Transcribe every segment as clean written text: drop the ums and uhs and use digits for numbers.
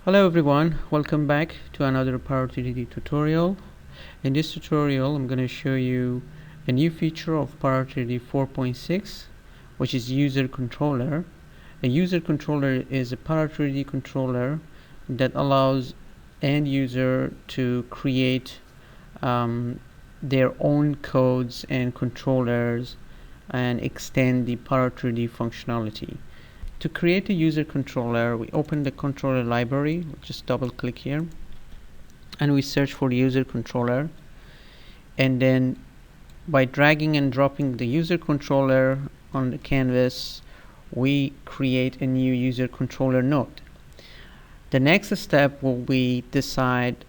Hello everyone, welcome back to another Power3D tutorial. In this tutorial I'm going to show you a new feature of Power3D 4.6, which is user controller. A user controller is a Power3D controller that allows end user to create their own codes and controllers and extend the Power3D functionality. To create a user controller, we open the controller library, just double click here, and we search for the user controller, and then by dragging and dropping the user controller on the canvas, we create a new user controller node. The next step will be decide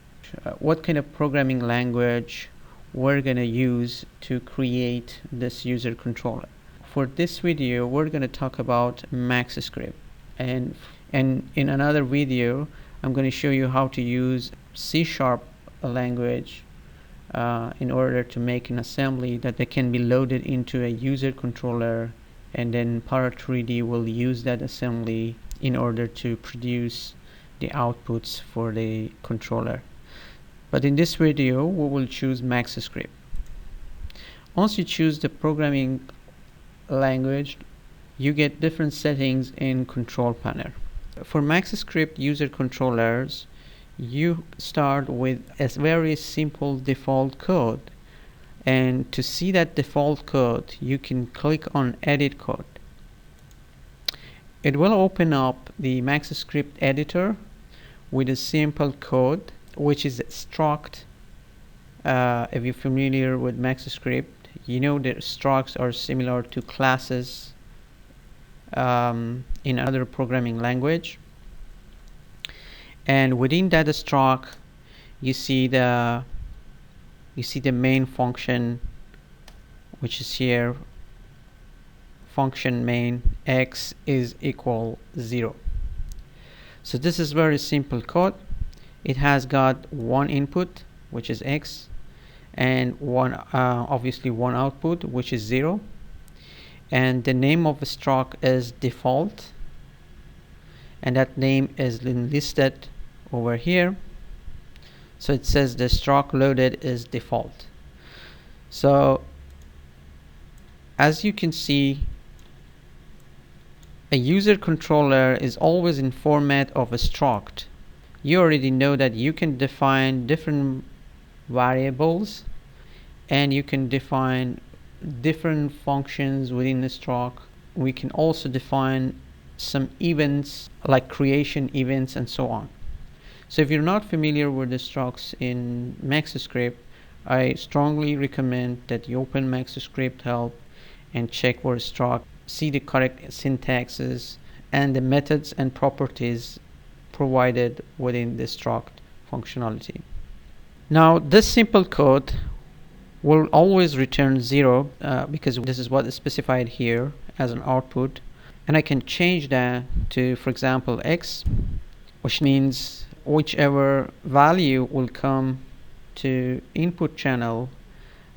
what kind of programming language we're going to use to create this user controller. For this video, we're going to talk about MaxScript, and in another video I'm going to show you how to use C# language in order to make an assembly that can be loaded into a user controller, and then Power3D will use that assembly in order to produce the outputs for the controller. But in this video we will choose MaxScript. Once you choose the programming language, you get different settings in control panel. For MaxScript user controllers, you start with a very simple default code, and to see that default code you can click on edit code. It will open up the MaxScript editor with a simple code which is struct. If you're familiar with MaxScript, you know that structs are similar to classes in other programming language, and within that struct you see the main function, which is here, function main x is equal 0. So this is very simple code. It has got one input, which is x, and obviously one output, which is 0, and the name of the struct is default, and that name is listed over here. So it says the struct loaded is default. So as you can see, a user controller is always in format of a struct. You already know that you can define different variables, and you can define different functions within the struct. We can also define some events like creation events and so on. So if you're not familiar with the structs in MaxScript, I strongly recommend that you open MaxScript help and check for struct, see the correct syntaxes and the methods and properties provided within the struct functionality. Now this simple code will always return 0 because this is what is specified here as an output, and I can change that to, for example, x, which means whichever value will come to input channel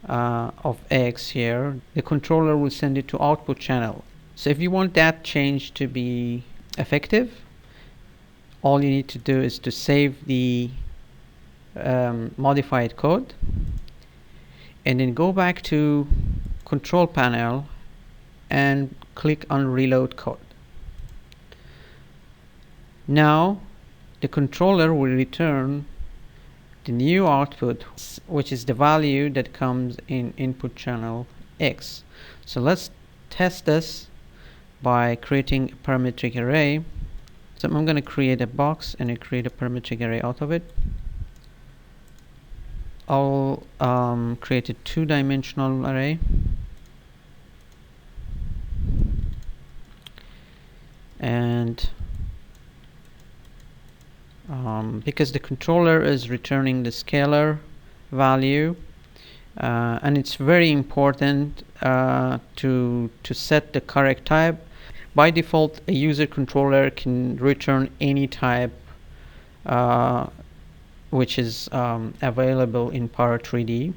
of x here, the controller will send it to output channel. So if you want that change to be effective, all you need to do is to save the modified code, and then go back to control panel and click on reload code. Now the controller will return the new output, which is the value that comes in input channel x. So let's test this by creating a parametric array. So I'm going to create a box and I create a parametric array out of it. I'll create a two-dimensional array, and because the controller is returning the scalar value, and it's very important to set the correct type. By default, a user controller can return any type which is available in Power3D,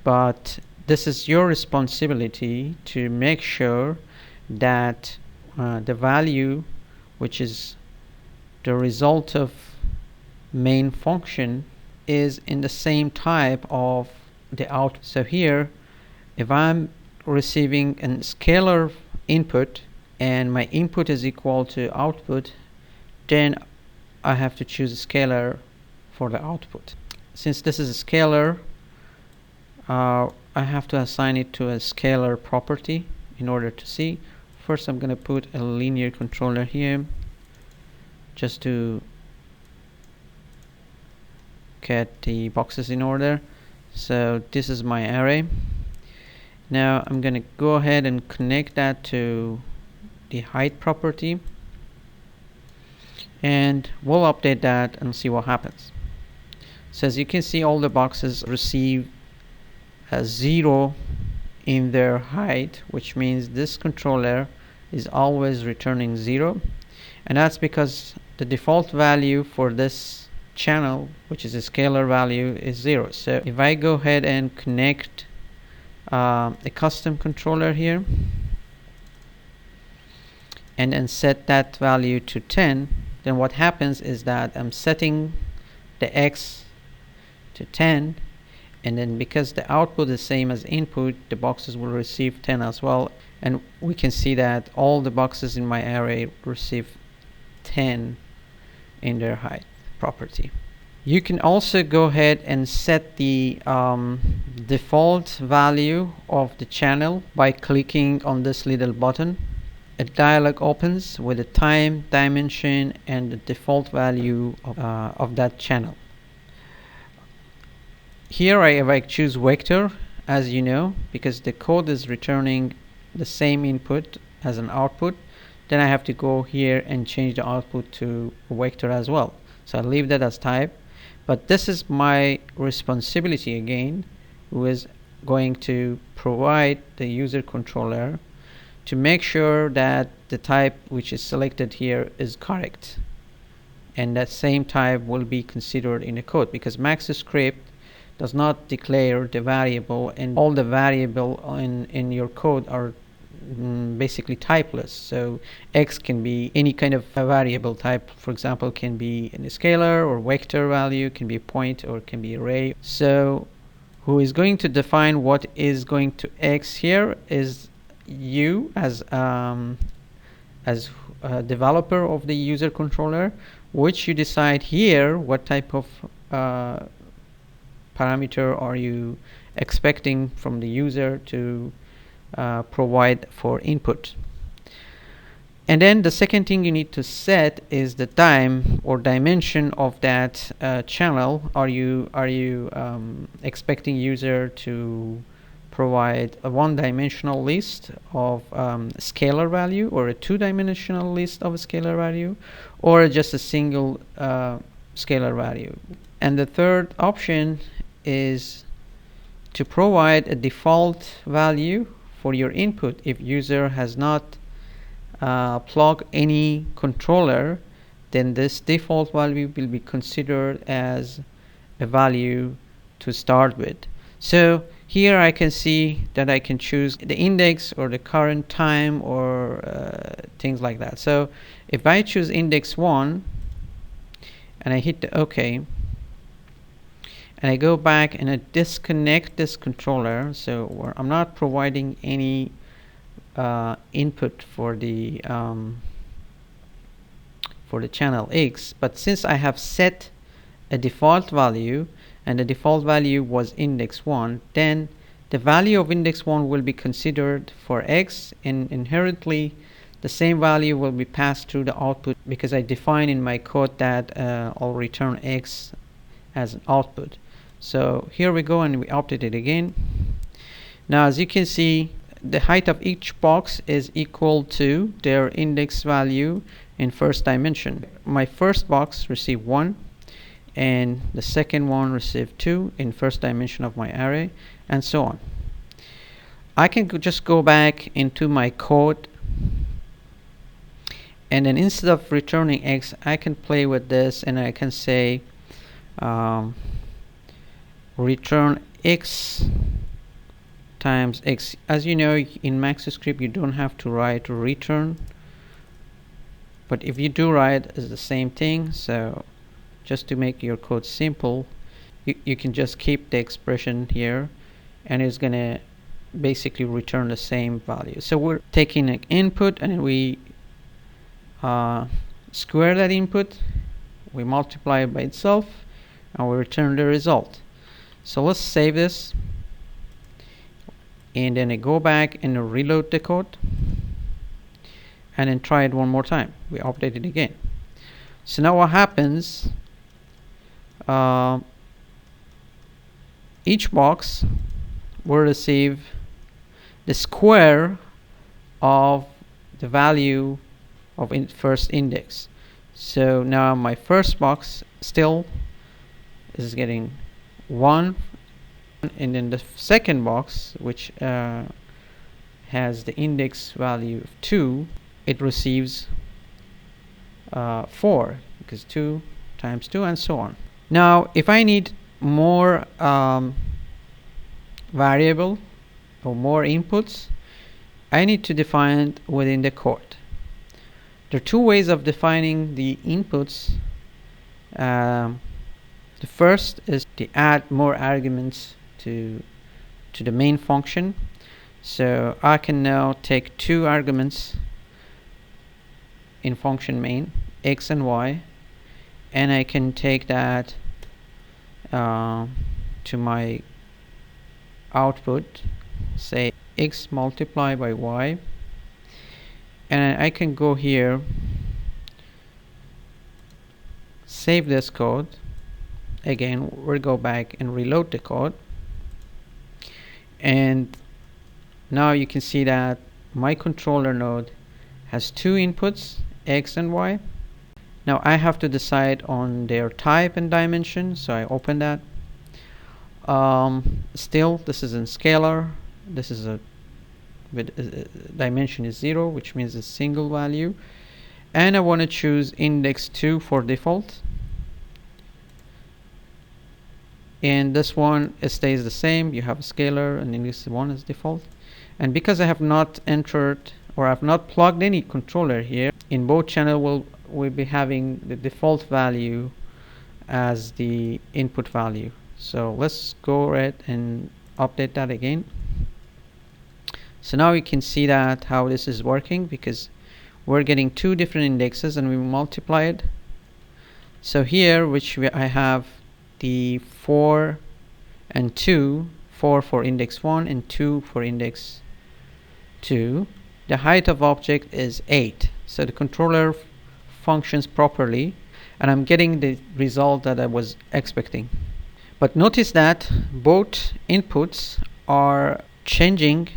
but this is your responsibility to make sure that the value, which is the result of main function is in the same type of the out. So here, if I'm receiving a scalar input and my input is equal to output, then I have to choose a scalar for the output. Since this is a scalar, I have to assign it to a scalar property in order to see. First, I'm going to put a linear controller here just to get the boxes in order. So this is my array. Now I'm going to go ahead and connect that to the height property, and we'll update that and see what happens. So as you can see, all the boxes receive a 0 in their height, which means this controller is always returning 0, and that's because the default value for this channel, which is a scalar value, is 0. So if I go ahead and connect a custom controller here and then set that value to 10, then what happens is that I'm setting the X to 10, and then because the output is same as input, the boxes will receive 10 as well, and we can see that all the boxes in my array receive 10 in their height property. You can also go ahead and set the default value of the channel by clicking on this little button. A dialog opens with the time, dimension, and the default value of that channel. Here if I choose vector, as you know, because the code is returning the same input as an output, then I have to go here and change the output to vector as well. So I leave that as type, but this is my responsibility again, who is going to provide the user controller to make sure that the type which is selected here is correct, and that same type will be considered in the code, because MaxScript does not declare the variable, and all the variable in your code are basically typeless. So X can be any kind of a variable type. For example, can be in a scalar or vector value, can be a point, or can be array. So who is going to define what is going to X here is you as a developer of the user controller, which you decide here what type of parameter are you expecting from the user to provide for input. And then the second thing you need to set is the time or dimension of that channel. Are you expecting user to provide a one-dimensional list of scalar value, or a two-dimensional list of a scalar value, or just a single scalar value? And the third option is to provide a default value for your input. If user has not plugged any controller, then this default value will be considered as a value to start with. So here I can see that I can choose the index or the current time, or things like that. So if I choose index 1 and I hit the OK, and I go back and I disconnect this controller, so I'm not providing any input for the channel X, but since I have set a default value, and the default value was index 1, then the value of index 1 will be considered for X, and inherently the same value will be passed through the output, because I define in my code that I'll return X as an output. So here we go, and we update it again. Now as you can see, the height of each box is equal to their index value in first dimension. My first box received 1, and the second one received 2 in first dimension of my array, and so on. I can just go back into my code, and then instead of returning X, I can play with this, and I can say return X times X. As you know, in MaxScript you don't have to write return, but if you do write, it's the same thing. So just to make your code simple, you can just keep the expression here, and it's gonna basically return the same value. So we're taking an input, and we square that input, we multiply it by itself, and we return the result. So let's save this, and then I go back and reload the code, and then try it one more time. We update it again. So now what happens, each box will receive the square of the value of first index. So now my first box still is getting 1, and then the second box, which has the index value of 2, it receives 4, because 2 times 2, and so on. Now if I need more variable or more inputs, I need to define it within the code. There are two ways of defining the inputs. The first is to add more arguments to the main function. So I can now take 2 arguments in function main, x and y, and I can take that to my output, say x multiplied by y, and I can go here, save this code. Again, we'll go back and reload the code, and now you can see that my controller node has 2 inputs, x and y. Now I have to decide on their type and dimension, so I open that. Still, this is in scalar. This is dimension is 0, which means a single value, and I want to choose index 2 for default, and this one, it stays the same. You have a scalar, and index 1 is default. And because I have not entered, or I've not plugged any controller here, in both channel we'll be having the default value as the input value. So let's go ahead and update that again. So now you can see that how this is working, because we're getting 2 different indexes and we multiply it. So here, I have the 4 and 2, 4 for index 1 and 2 for index 2. The height of object is 8, so the controller functions properly, and I'm getting the result that I was expecting. But notice that both inputs are changing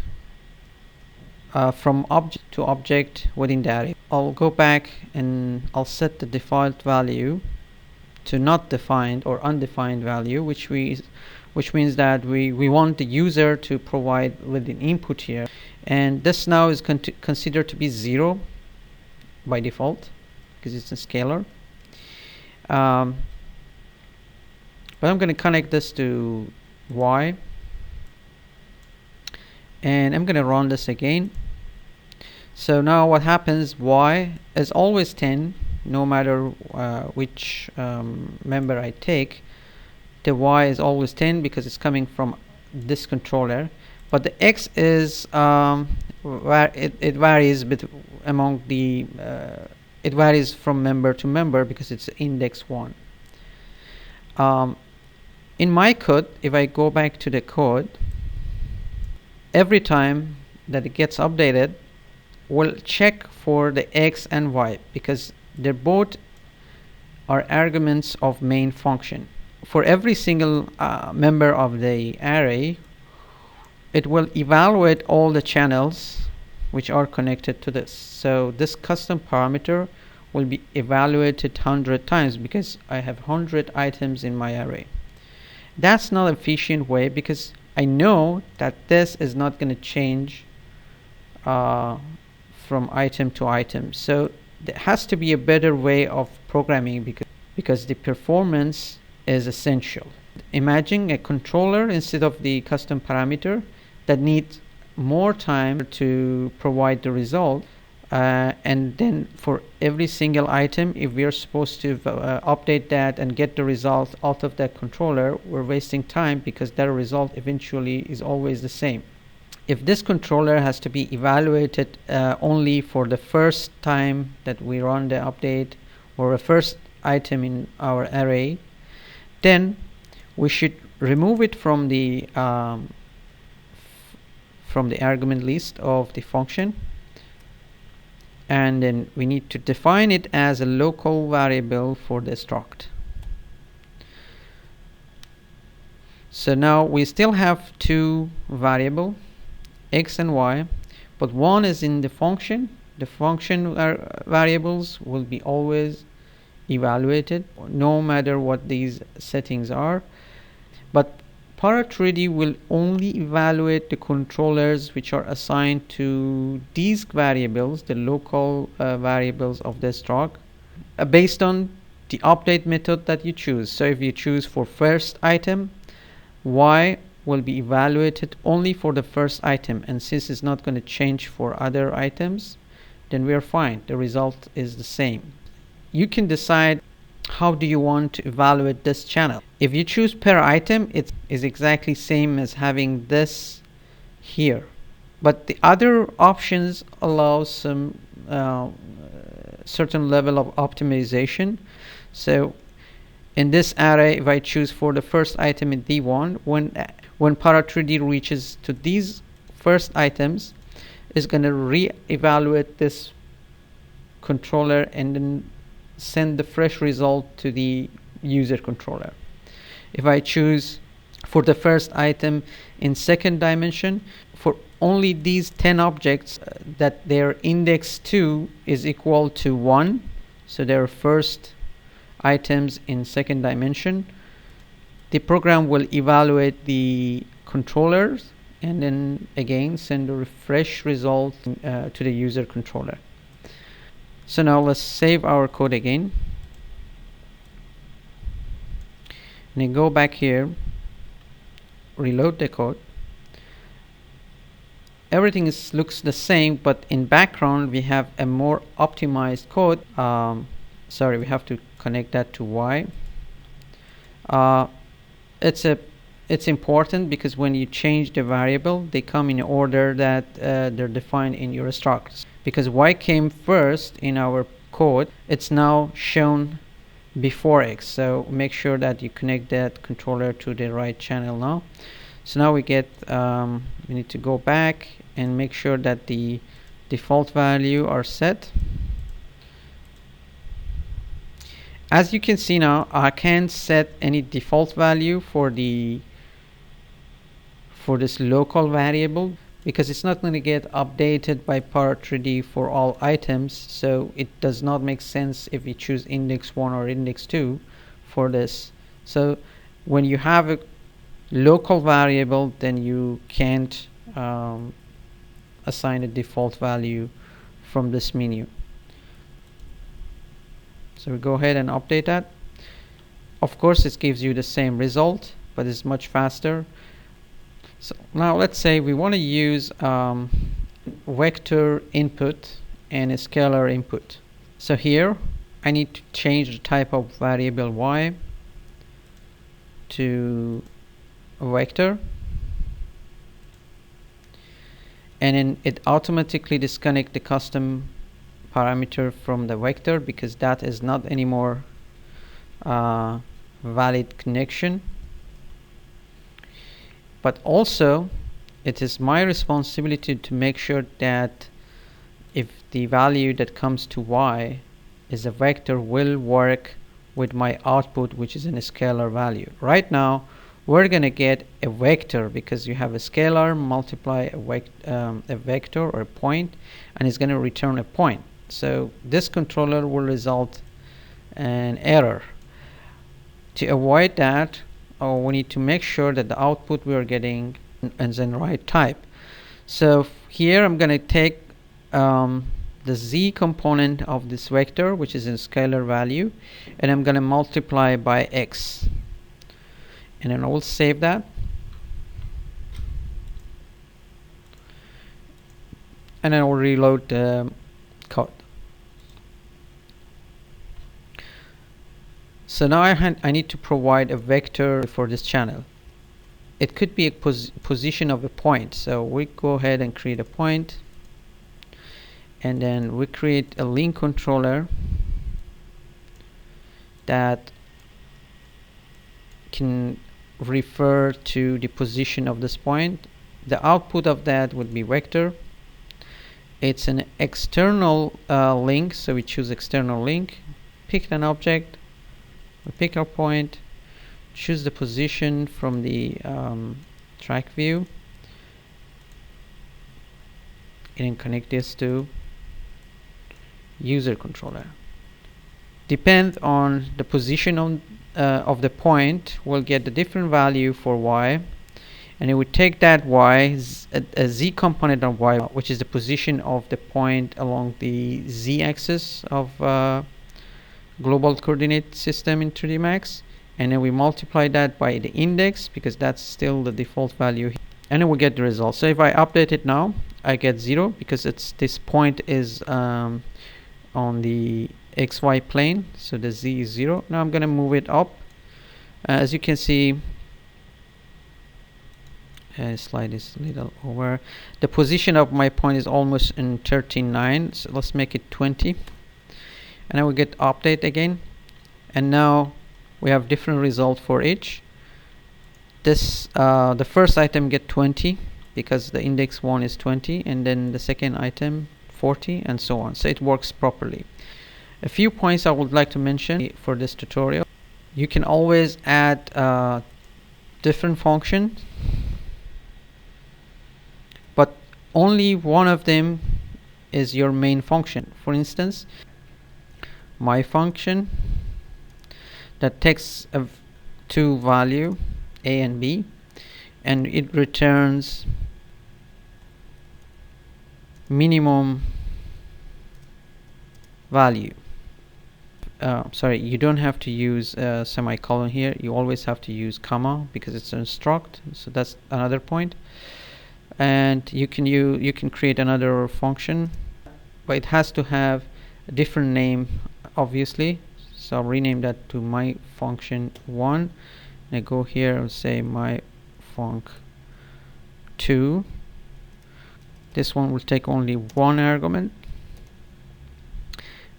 from object to object within the array. I'll go back and I'll set the default value to not defined or undefined value, which means that we want the user to provide with an input here, and this now is considered to be 0 by default because it's a scalar. But I'm going to connect this to y, and I'm going to run this again. So now what happens, y is always 10 no matter which member I take. The y is always 10 because it's coming from this controller, but the x is it varies among the it varies from member to member because it's index 1. In my code, if I go back to the code, every time that it gets updated, we'll check for the x and y because they both are arguments of main function. For every single member of the array, it will evaluate all the channels which are connected to this. So this custom parameter will be evaluated 100 times because I have 100 items in my array. That's not an efficient way because I know that this is not going to change from item to item. So there has to be a better way of programming because the performance is essential. Imagine a controller instead of the custom parameter that needs more time to provide the result. and then for every single item, if we are supposed to update that and get the result out of that controller, we're wasting time because that result eventually is always the same. If this controller has to be evaluated only for the first time that we run the update or a first item in our array, then we should remove it from the argument list of the function, and then we need to define it as a local variable for the struct. So now we still have two variables, x and y, but one is in the function. The function variables will be always evaluated no matter what these settings are, but Para3D will only evaluate the controllers which are assigned to these variables, the local variables of the struct, based on the update method that you choose. So if you choose for first item, y will be evaluated only for the first item, and since it's not going to change for other items, then we are fine. The result is the same. You can decide how do you want to evaluate this channel. If you choose per item, it is exactly same as having this here, but the other options allow some certain level of optimization. So in this array, if I choose for the first item in D1, when Para3D reaches to these first items, is going to re-evaluate this controller and then send the fresh result to the user controller. If I choose for the first item in second dimension, for only these 10 objects that their index 2 is equal to 1, so their first items in second dimension, the program will evaluate the controllers and then again send a refresh result to the user controller. So now let's save our code again and then go back here, reload the code. Everything looks the same, but in background we have a more optimized code. Sorry, we have to connect that to y. It's important because when you change the variable, they come in order that they're defined in your structs. Because y came first in our code, it's now shown before x. So make sure that you connect that controller to the right channel now. So now we get, we need to go back and make sure that the default value are set. As you can see now, I can't set any default value for this local variable because it's not going to get updated by Para3D for all items. So it does not make sense if you choose index 1 or index 2 for this. So when you have a local variable, then you can't assign a default value from this menu. So we go ahead and update that. Of course, it gives you the same result, but it's much faster. So now let's say we want to use vector input and a scalar input. So here I need to change the type of variable y to a vector, and then it automatically disconnect the custom parameter from the vector because that is not anymore valid connection. But also it is my responsibility to make sure that if the value that comes to y is a vector, will work with my output, which is in a scalar value. Right now we're going to get a vector because you have a scalar multiply a vector or a point, and it's going to return a point. So this controller will result an error. To avoid that, we need to make sure that the output we are getting is in the right type. So here I'm going to take the z component of this vector, which is in scalar value, and I'm going to multiply by x, and then I will save that. And I will reload the code. So now I need to provide a vector for this channel. It could be a position of a point. So we go ahead and create a point, and then we create a link controller that can refer to the position of this point. The output of that would be vector. It's an external link, so we choose external link, pick an object, we pick our point, choose the position from the track view, and then connect this to user controller. Depend on the position on of the point, we'll get the different value for y, and it would take that y, a z component of y, which is the position of the point along the z-axis of global coordinate system in 3D Max, and then we multiply that by the index because that's still the default value, and then we get the result. So if I update it now, I get 0 because this point is on the XY plane, so the z is 0. Now I'm going to move it up. As you can see, slide is a little over. The position of my point is almost in 13.9, so let's make it 20. And I will get update again, and now we have different result for each. This the first item get 20 because the index 1 is 20, and then the second item 40, and so on. So it works properly. A few points I would like to mention for this tutorial. You can always add different functions, but only one of them is your main function. For instance, my function that takes two value, a and b, and it returns minimum value. Sorry, you don't have to use a semicolon here. You always have to use comma because it's an struct. So that's another point. And you can create another function, but it has to have a different name, obviously. So I'll rename that to my function 1, and I go here and say my func 2. This one will take only one argument,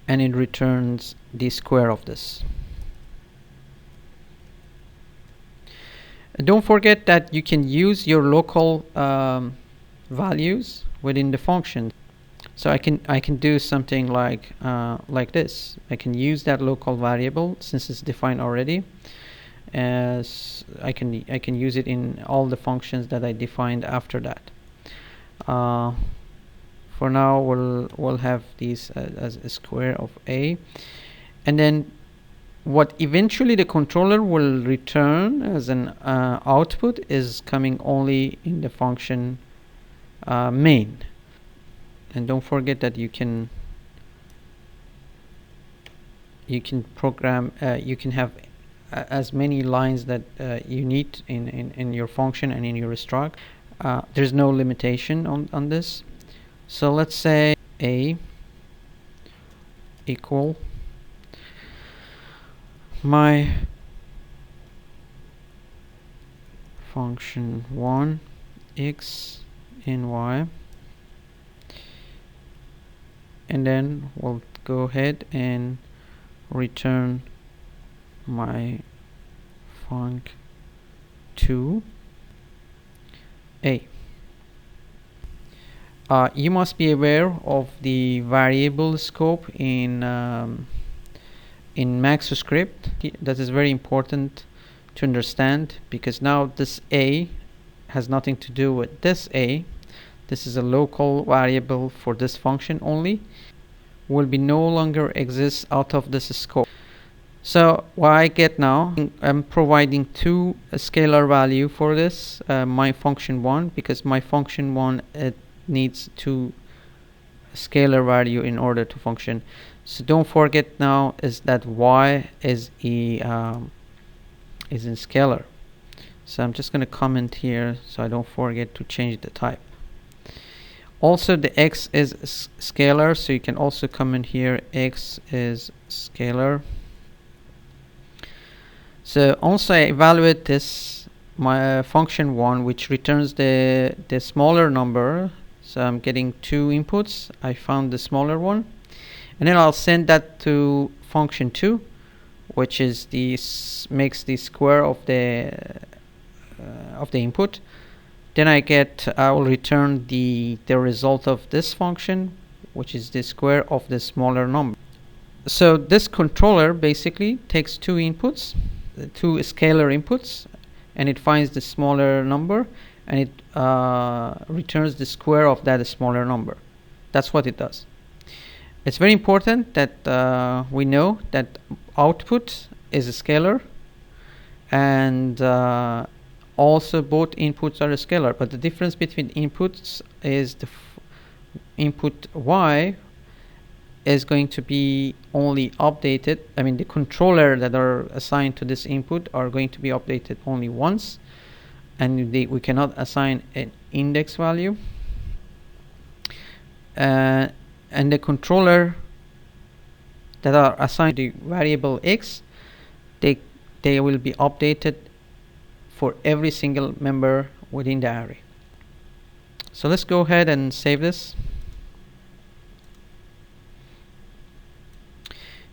and it returns the square of this. And don't forget that you can use your local values within the function. So I can do something like this. I can use that local variable since it's defined already. As I can use it in all the functions that I defined after that. For now, we'll have these as a square of a, and then what eventually the controller will return as an output is coming only in the function main. And don't forget that you can program, you can have as many lines that you need in your function and in your struct. There's no limitation on this. So let's say a equal my function 1 x and y, and then we'll go ahead and return my func 2 a. You must be aware of the variable scope in MaxoScript. That is very important to understand, because now this a has nothing to do with this a. This is a local variable for this function only, will be no longer exists out of this scope. So what I get now, I'm providing two scalar value for this, my function 1, because my function 1 it needs two scalar value in order to function. So don't forget now is that y is in scalar. So I'm just going to comment here so I don't forget to change the type. Also the x is scalar, so you can also comment here x is scalar. So also I evaluate this my function 1, which returns the smaller number. So I'm getting 2 inputs. I found the smaller one, and then I'll send that to function 2, which is makes the square of the input. Then I will return the result of this function, which is the square of the smaller number. So this controller basically takes 2 inputs, 2 scalar inputs, and it finds the smaller number, and it returns the square of that smaller number. That's what it does. It's very important that we know that output is a scalar, and also both inputs are a scalar, but the difference between inputs is the input y is going to be only updated. I mean, the controller that are assigned to this input are going to be updated only once, and we cannot assign an index value. And the controller that are assigned to the variable x, they will be updated for every single member within the array. So let's go ahead and save this.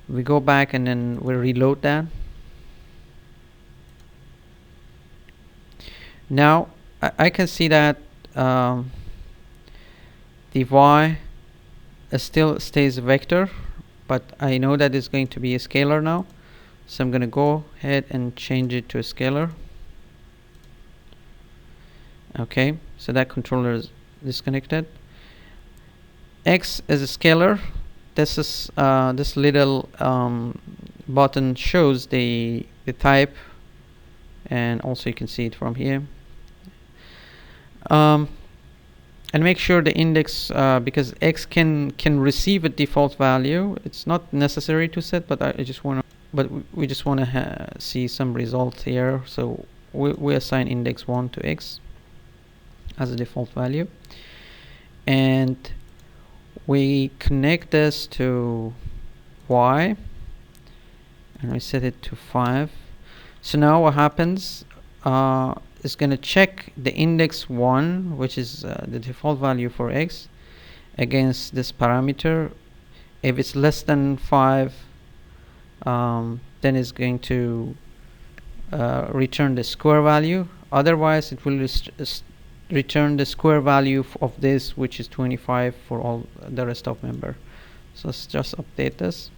We go back and then we'll reload that. Now I can see that the y still stays a vector, but I know that it's going to be a scalar now, so I'm going to go ahead and change it to a scalar. Okay, so that controller is disconnected. X is a scalar. This is this little button shows the type, and also you can see it from here. And make sure the index, because x can receive a default value. It's not necessary to set, but we just want to see some result here. So we assign index 1 to x as a default value, and we connect this to y, and we set it to 5. So now what happens, is going to check the index 1, which is the default value for x, against this parameter. If it's less than 5, then it's going to return the square value. Otherwise it will return the square value of this, which is 25 for all the rest of member. So let's just update this.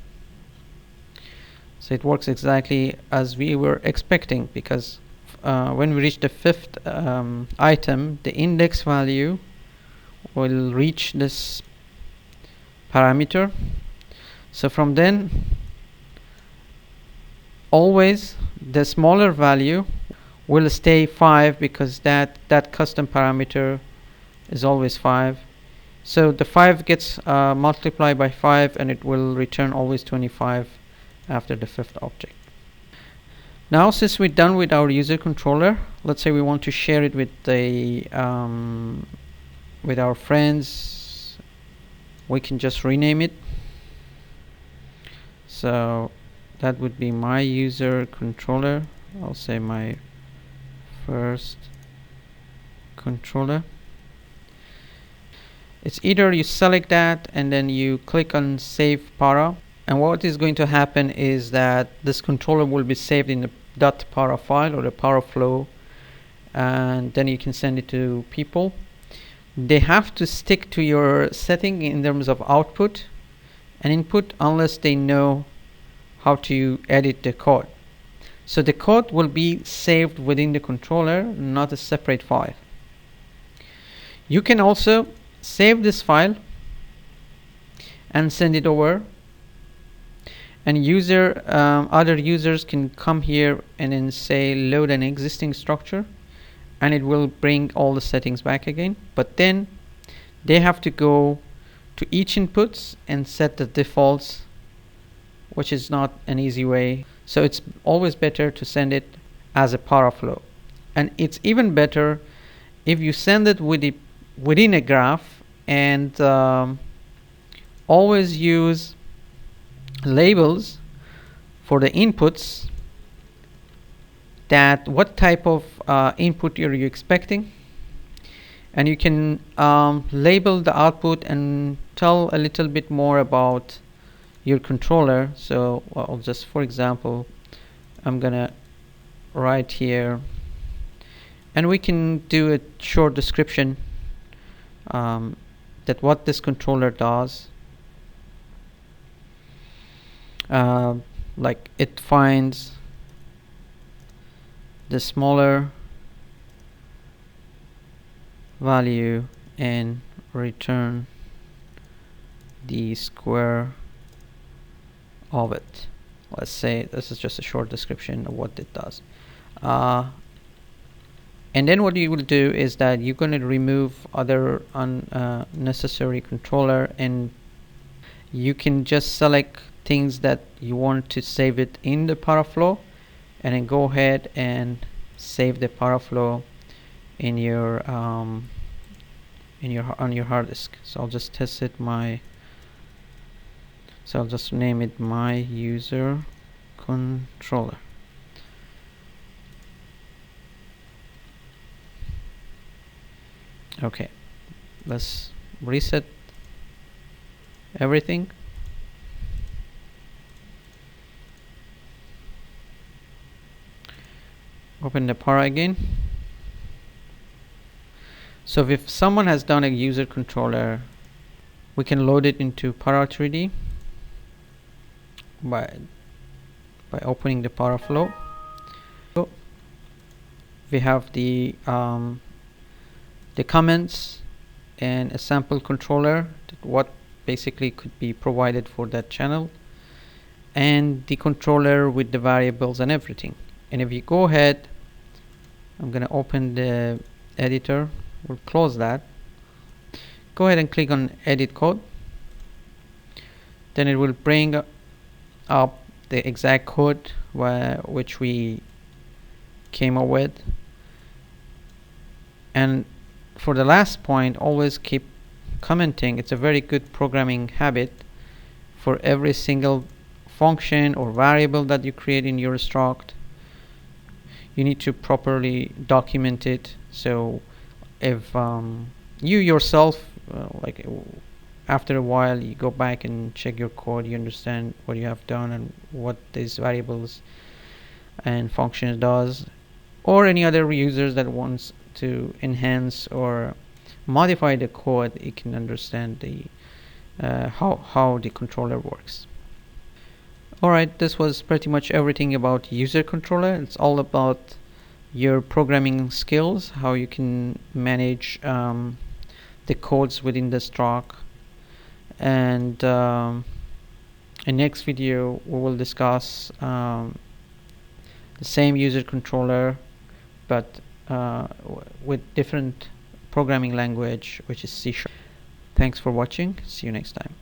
So it works exactly as we were expecting, because when we reach the 5th item, the index value will reach this parameter. So from then, always the smaller value will stay 5, because that custom parameter is always 5. So the 5 gets multiplied by 5, and it will return always 25 after the 5th object. Now, since we're done with our user controller, let's say we want to share it with the with our friends. We can just rename it. So that would be my user controller. I'll say my first controller. It's either you select that and then you click on save para, and what is going to happen is that this controller will be saved in the .para file or the para flow, and then you can send it to people. They have to stick to your setting in terms of output and input unless they know how to edit the code. So the code will be saved within the controller, not a separate file. You can also save this file and send it over, and other users can come here and then say load an existing structure, and it will bring all the settings back again. But then they have to go to each inputs and set the defaults, which is not an easy way. So it's always better to send it as a paraflow, and it's even better if you send it within a graph and always use labels for the inputs, that what type of input are you expecting, and you can label the output and tell a little bit more about your controller. So I'll just, for example, I'm gonna write here, and we can do a short description that what this controller does. Like it finds the smaller value and return the square of it. Let's say this is just a short description of what it does. And then what you will do is that you're going to remove other unnecessary controller, and you can just select things that you want to save it in the PowerFlow, and then go ahead and save the PowerFlow in your on your hard disk. So I'll just test it so I'll just name it my user controller. Okay, let's reset everything. Open the Para again. So if someone has done a user controller, we can load it into Para 3D by opening the PowerFlow. So we have the comments and a sample controller, what basically could be provided for that channel, and the controller with the variables and everything. And if you go ahead, I'm gonna open the editor, we'll close that, go ahead and click on edit code, then it will bring up the exact code which we came up with. And for the last point, always keep commenting. It's a very good programming habit. For every single function or variable that you create in your struct, you need to properly document it. So if you yourself like after a while you go back and check your code, you understand what you have done and what these variables and functions does, or any other users that wants to enhance or modify the code, you can understand the how the controller works. Alright, this was pretty much everything about user controller. It's all about your programming skills, how you can manage the codes within the struct. And in next video we will discuss the same user controller but with different programming language, which is C#. Thanks for watching. See you next time.